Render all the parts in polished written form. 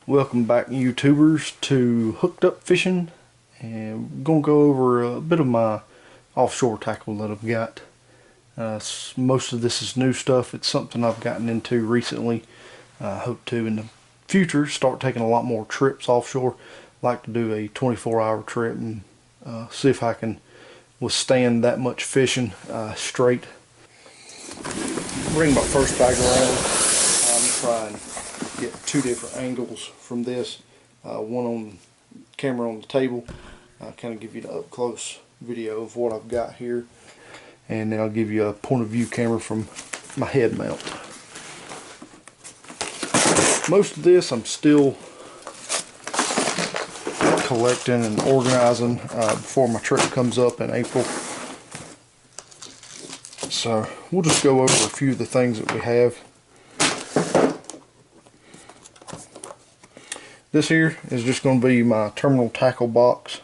Welcome back, YouTubers, to Hooked Up Fishing, and we're going to go over a bit of my offshore tackle that I've got. Most of this is new stuff. It's something I've gotten into recently. I hope to in the future start taking a lot more trips offshore. Like to do a 24-hour trip and see if I can withstand that much fishing straight. Bring my first bag around. I'm trying to get two different angles from this. One on camera on the table. Kind of give you the up close video of what I've got here, and then I'll give you a point of view camera from my head mount. Most of this I'm still collecting and organizing before my trip comes up in April. So we'll just go over a few of the things that we have. This here is just going to be my terminal tackle box.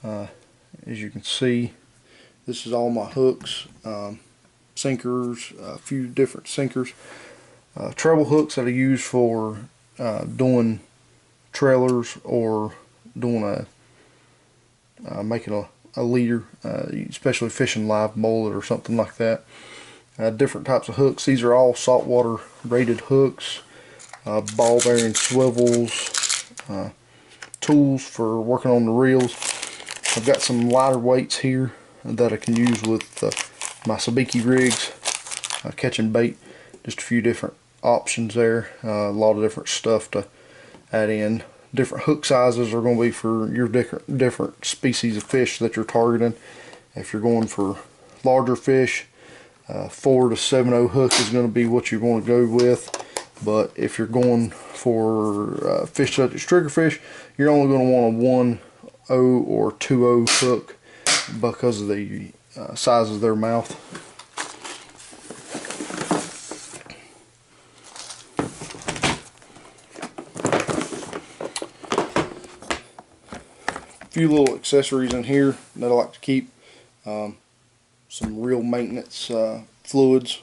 As you can see, this is all my hooks, sinkers, a few different sinkers, treble hooks that I use for doing trailers or doing making a leader, especially fishing live mullet or something like that. Different types of hooks. These are all saltwater rated hooks. Ball bearing swivels, tools for working on the reels. I've got some lighter weights here that I can use with my sabiki rigs, catching bait. Just a few different options there. A lot of different stuff to add in. Different hook sizes are going to be for your different species of fish that you're targeting. If you're going for larger fish, 4 to 7/0 hook is going to be what you want to go with. But if you're going for fish such as triggerfish, you're only going to want a 1/0 or 2/0 hook because of the size of their mouth. A few little accessories in here that I like to keep. Some reel maintenance fluids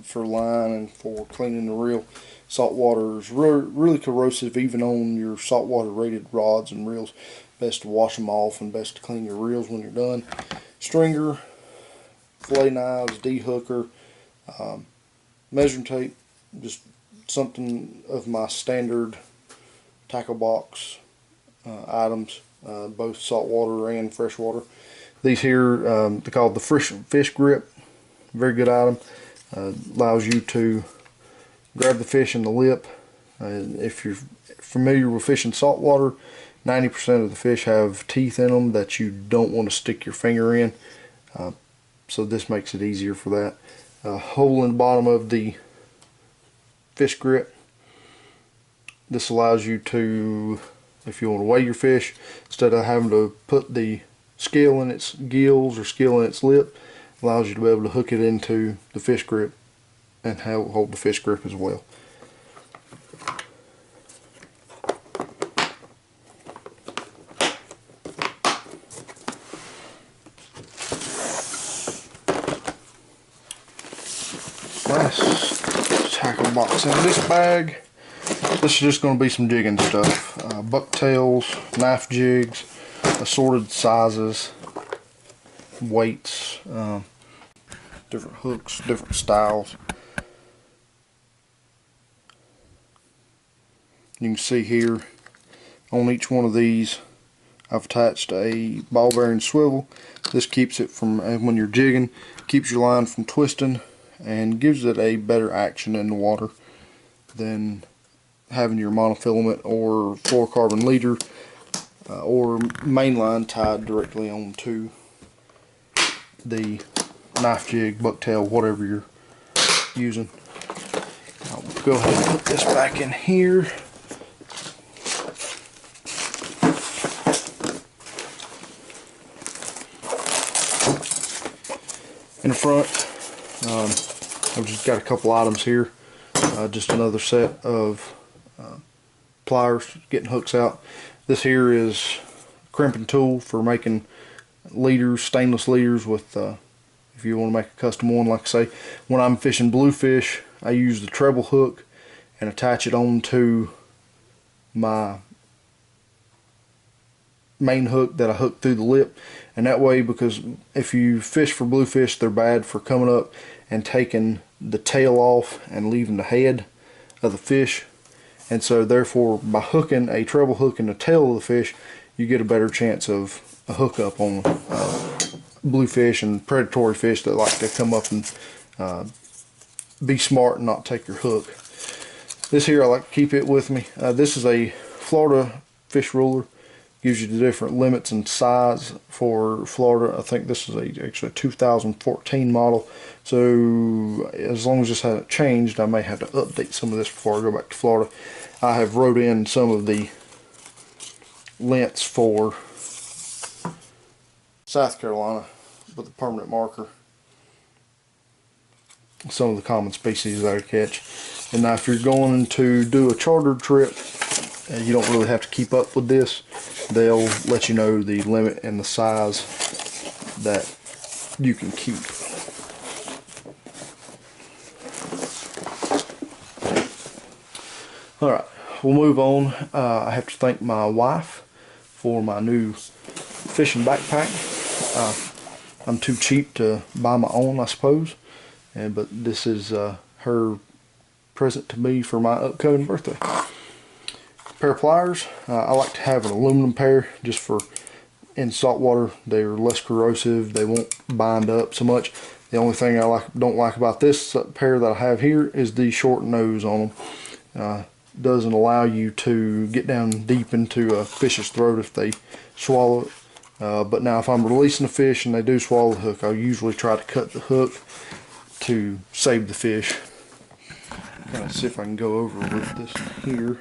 for line and for cleaning the reel. Salt water is really corrosive even on your saltwater rated rods and reels. Best to wash them off and best to clean your reels when you're done. Stringer, fillet knives, de-hooker, measuring tape, just something of my standard tackle box items, both saltwater and freshwater. These here, they're called the fish grip. Very good item. Allows you to grab the fish in the lip. If you're familiar with fishing saltwater, 90% of the fish have teeth in them that you don't want to stick your finger in. So this makes it easier for that. Hole in the bottom of the fish grip. This allows you to, if you want to weigh your fish, instead of having to put the scale in its gills or scale in its lip, allows you to be able to hook it into the fish grip and hold the fish grip as well. Last tackle box in this bag. This is just going to be some jigging stuff. Bucktails, knife jigs, assorted sizes, weights, different hooks, different styles. You can see here on each one of these I've attached a ball bearing swivel. This keeps it from, when you're jigging, keeps your line from twisting and gives it a better action in the water than having your monofilament or fluorocarbon leader or main line tied directly onto the knife jig, bucktail, whatever you're using. I'll go ahead and put this back in here. In the front, I've just got a couple items here. Just another set of pliers, getting hooks out. This here is a crimping tool for making leaders, stainless leaders with, if you want to make a custom one. Like I say, when I'm fishing bluefish, I use the treble hook and attach it onto my main hook that I hook through the lip, and that way, because if you fish for bluefish, they're bad for coming up and taking the tail off and leaving the head of the fish, and so therefore by hooking a treble hook in the tail of the fish, you get a better chance of a hookup on bluefish and predatory fish that like to come up and be smart and not take your hook. This here, I like to keep it with me. This is a Florida fish ruler. Gives you the different limits and size for Florida. I think this is actually a 2014 model. So as long as this hasn't changed, I may have to update some of this before I go back to Florida. I have wrote in some of the lengths for South Carolina with a permanent marker. Some of the common species that I catch. And now if you're going to do a chartered trip, you don't really have to keep up with this. They'll let you know the limit and the size that you can keep. Alright, we'll move on. I have to thank my wife for my new fishing backpack. I'm too cheap to buy my own, I suppose, but this is her present to me for my upcoming birthday. Pair of pliers. I like to have an aluminum pair just for in saltwater. They're less corrosive. They won't bind up so much. The only thing I don't like about this pair that I have here is the short nose on them. Doesn't allow you to get down deep into a fish's throat if they swallow it. But now if I'm releasing a fish and they do swallow the hook, I'll usually try to cut the hook to save the fish. Kind of see if I can go over with this here.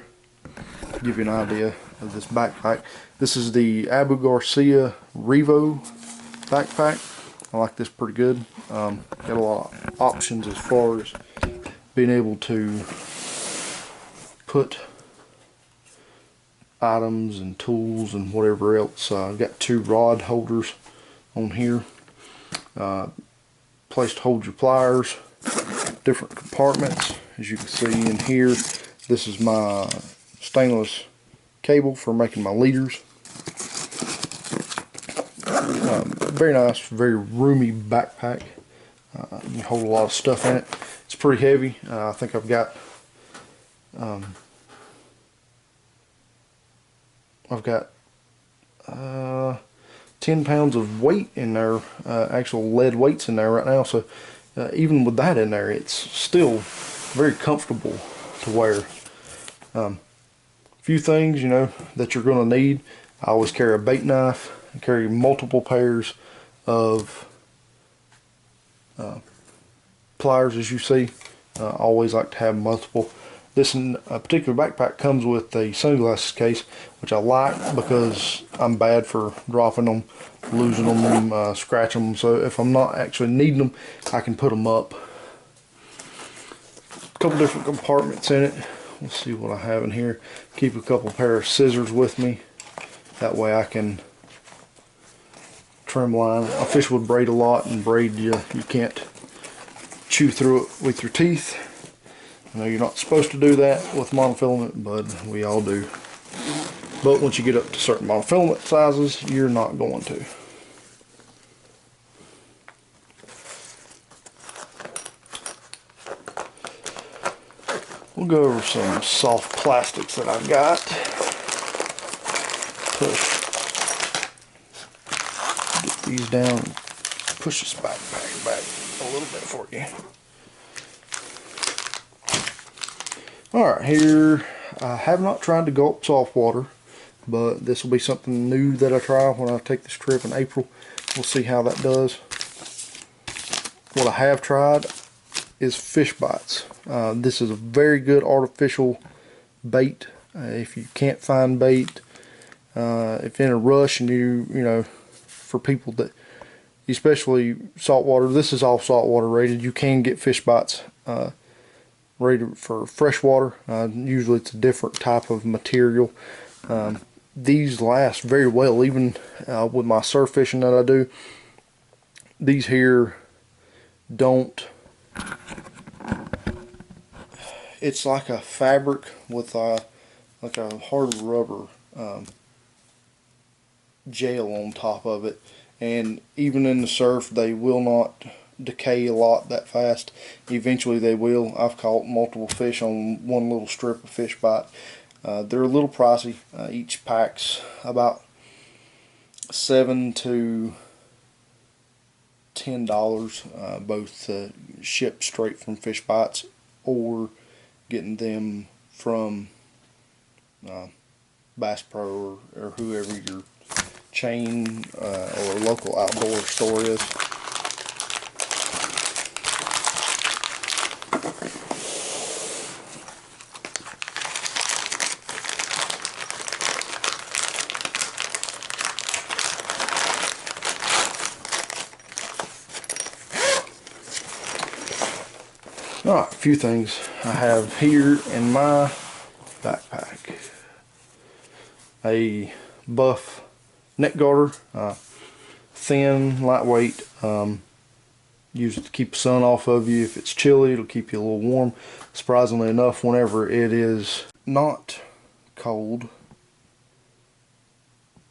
Give you an idea of this backpack. This is the Abu Garcia Revo backpack. I like this pretty good. Got a lot of options as far as being able to put items and tools and whatever else. I've got 2 rod holders on here. Place to hold your pliers. Different compartments, as you can see in here. This is my stainless cable for making my leaders. Very nice, very roomy backpack. You can hold a lot of stuff in it. It's pretty heavy. I think I've got 10 pounds of weight in there, actual lead weights in there right now. So even with that in there, it's still very comfortable to wear. Few things, you know, that you're going to need. I always carry a bait knife. I carry multiple pairs of pliers, as you see. I always like to have multiple. This particular backpack comes with a sunglasses case, which I like because I'm bad for dropping them, losing them, scratching them. So if I'm not actually needing them, I can put them up. A couple different compartments in it. Let's see what I have in here. Keep a couple pair of scissors with me. That way I can trim line. I fish with braid a lot, and braid you can't chew through it with your teeth. I know you're not supposed to do that with monofilament, but we all do. But once you get up to certain monofilament sizes, you're not going to. We'll go over some soft plastics that I've got. Get these down and push this backpack back a little bit for you. Alright, here I have not tried to gulp saltwater, but this will be something new that I try when I take this trip in April. We'll see how that does. What I have tried is fish bites. This is a very good artificial bait. If you can't find bait, if in a rush and you know, for people that, especially saltwater, this is all saltwater rated. You can get fish bites rated for freshwater. Usually it's a different type of material. These last very well, even with my surf fishing that I do. These here don't. It's like a fabric with like a hard rubber gel on top of it, and even in the surf they will not decay a lot that fast. Eventually they will. I've caught multiple fish on one little strip of fish bite. They're a little pricey. Each pack's about $7 to $10, both shipped straight from Fish Bites or getting them from Bass Pro or whoever your chain or local outdoor store is. Alright, a few things I have here in my backpack. A buff neck garter, thin, lightweight, use it to keep the sun off of you. If it's chilly, it'll keep you a little warm. Surprisingly enough, whenever it is not cold,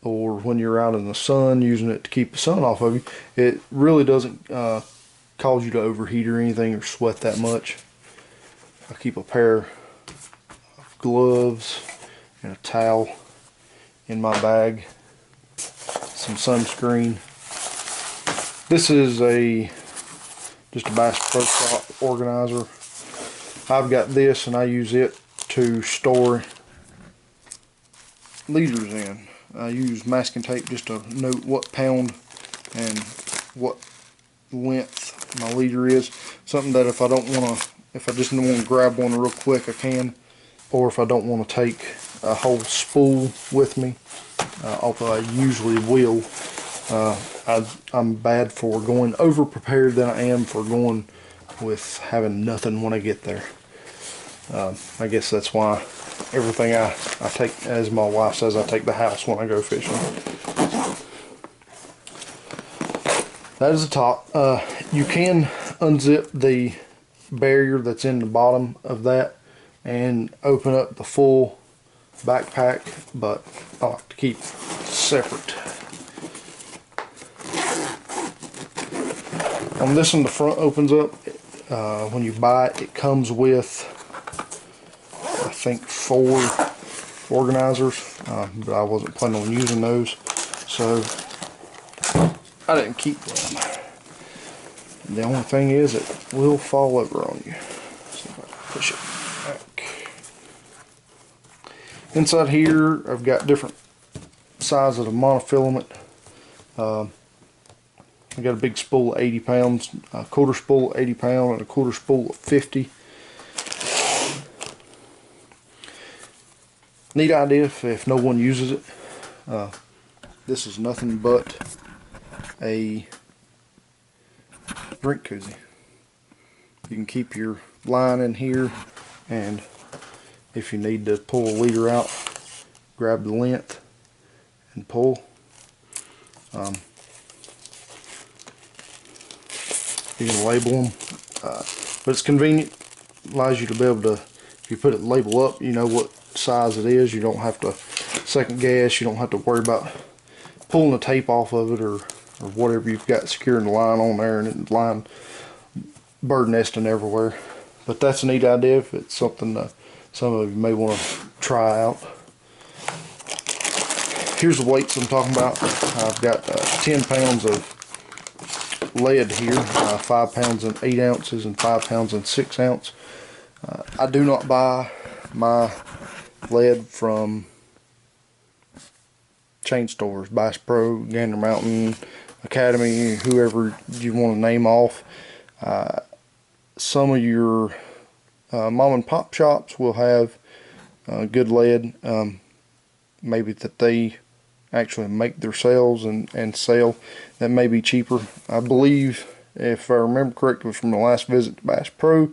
or when you're out in the sun using it to keep the sun off of you, it really doesn't cause you to overheat or anything or sweat that much. I keep a pair of gloves and a towel in my bag, some sunscreen. This is just a Bass Pro Shop organizer. I've got this and I use it to store leaders in. I use masking tape just to note what pound and what length my leader is. Something that if I just want to grab one real quick, I can. Or if I don't want to take a whole spool with me, although I usually will. I'm bad for going over prepared than I am for going with having nothing when I get there. I guess that's why everything I take, as my wife says, I take the house when I go fishing. That is the top. You can unzip the barrier that's in the bottom of that and open up the full backpack, but I like to keep separate. On this one, the front opens up. When you buy it, it comes with, I think, 4 organizers, but I wasn't planning on using those, so I didn't keep them. The only thing is it will fall over on you. See if I can push it back. Inside here I've got different sizes of monofilament. I got a big spool of 80 pounds, a quarter spool of 80 pound, and a quarter spool of 50. Neat idea if no one uses it. This is nothing but a drink koozie. You can keep your line in here, and if you need to pull a leader out, grab the length and pull. You can label them, but it's convenient. Allows you to be able to, if you put it label up, you know what size it is. You don't have to second guess. You don't have to worry about pulling the tape off of it or whatever you've got securing the line on there, and the line bird nesting everywhere. But that's a neat idea if it's something some of you may want to try out. Here's the weights I'm talking about. I've got 10 pounds of lead here, 5 pounds and 8 ounces and 5 pounds and 6 ounce. I do not buy my lead from chain stores, Bass Pro, Gander Mountain, Academy, whoever you want to name off. Some of your mom and pop shops will have good lead, maybe that they actually make themselves and sell. That may be cheaper. I believe, if I remember correctly, it was from the last visit to Bass Pro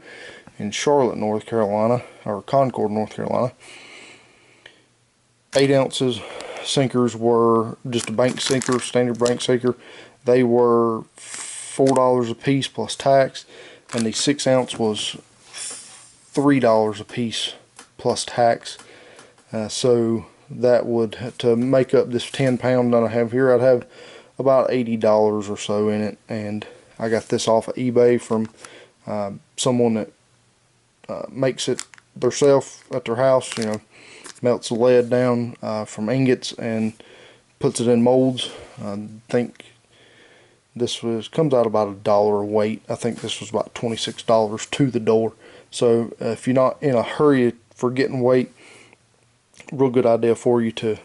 in Charlotte, North Carolina, or Concord, North Carolina. 8 ounces sinkers were just a bank sinker, standard bank sinker. They were $4 a piece plus tax, and the 6 ounce was $3 a piece plus tax. So that would, to make up this 10 pound that I have here, I'd have about $80 or so in it. And I got this off of eBay from someone that makes it themselves at their house. You know, melts the lead down from ingots and puts it in molds. I think this comes out about $1 a weight. I think this was about $26 to the door. So if you're not in a hurry for getting weight, real good idea for you to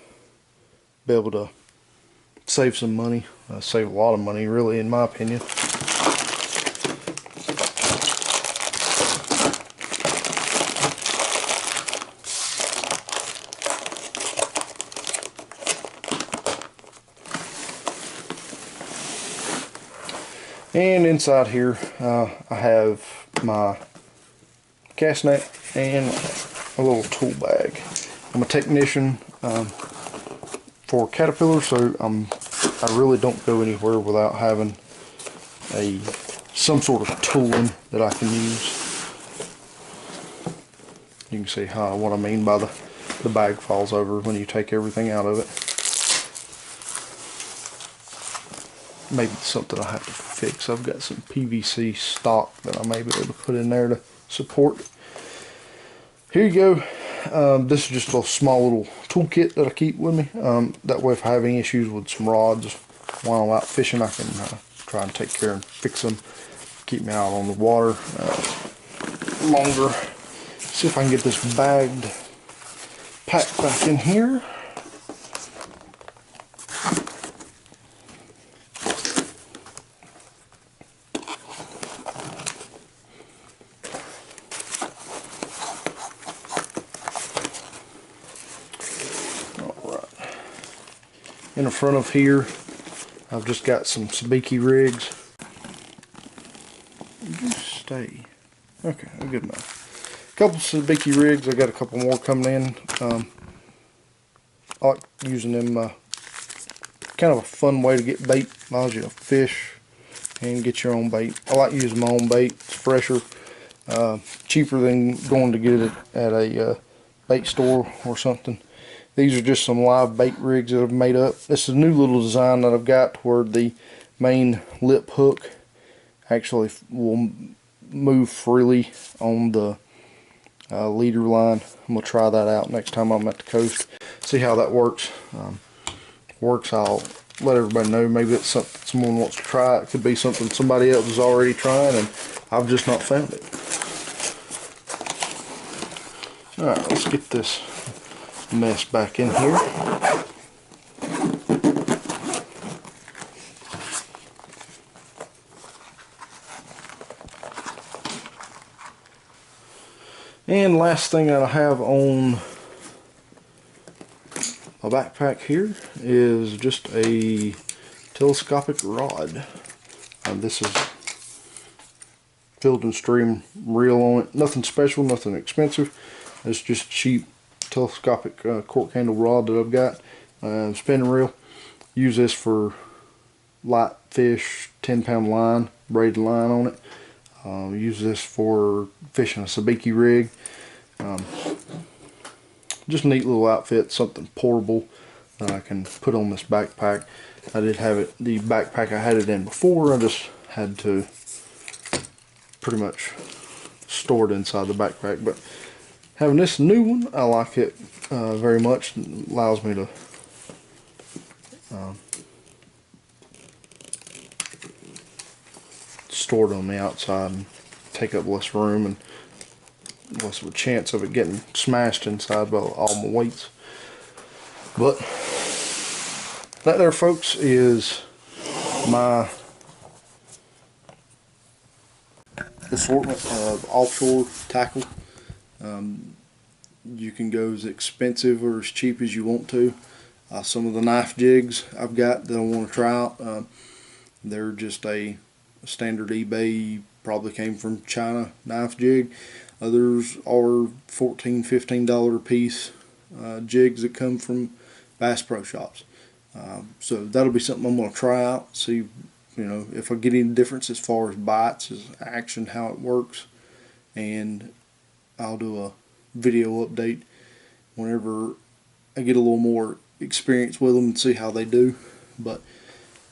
be able to save some money. Save a lot of money, really, in my opinion. And inside here, I have my cast net and a little tool bag. I'm a technician for Caterpillar, so I really don't go anywhere without having some sort of tooling that I can use. You can see what I mean by the bag falls over when you take everything out of it. Maybe something I have to fix. I've got some PVC stock that I may be able to put in there to support. Here you go. This is just a small little toolkit that I keep with me. That way if I have any issues with some rods while I'm out fishing, I can try and take care and fix them. Keep me out on the water longer. See if I can get this bagged packed back in here. In the front of here, I've just got some sabiki rigs. Just stay. Okay, good enough. A couple sabiki rigs. I got a couple more coming in. I like using them. Kind of a fun way to get bait. Allows you to fish and get your own bait. I like using my own bait. It's fresher, cheaper than going to get it at a bait store or something. These are just some live bait rigs that I've made up. This is a new little design that I've got where the main lip hook actually will move freely on the leader line. I'm going to try that out next time I'm at the coast. See how that works. I'll let everybody know. Maybe it's something someone wants to try. It could be something somebody else is already trying and I've just not found it. Alright, let's get this mess back in here. And last thing that I have on my backpack here is just a telescopic rod. This is Field and Stream reel on it. Nothing special, nothing expensive. It's just cheap telescopic cork handle rod that I've got. Spinning reel. Use this for light fish, 10-pound line, braided line on it. Use this for fishing a sabiki rig. Just a neat little outfit, something portable that I can put on this backpack. I did have it, the backpack I had it in before, I just had to pretty much store it inside the backpack. But having this new one, I like it very much. It allows me to store it on the outside and take up less room and less of a chance of it getting smashed inside by all my weights. But that there, folks, is my assortment of offshore tackle. You can go as expensive or as cheap as you want to. Some of the knife jigs I've got that I want to try out, they're just a standard eBay, probably came from China knife jig. Others are $14, $15 a piece jigs that come from Bass Pro Shops. So that'll be something I'm going to try out, see if I get any difference as far as bites, as action, how it works, and I'll do a video update whenever I get a little more experience with them and see how they do. But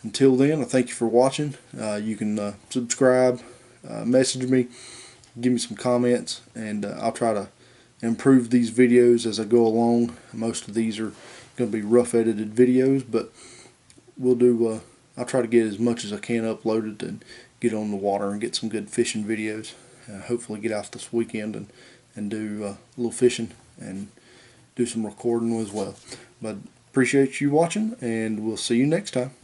until then, I thank you for watching. You can subscribe, message me, give me some comments, and I'll try to improve these videos as I go along. Most of these are going to be rough edited videos, but we'll do. I'll try to get as much as I can uploaded and get on the water and get some good fishing videos. Hopefully get out this weekend and do a little fishing and do some recording as well. But appreciate you watching, and we'll see you next time.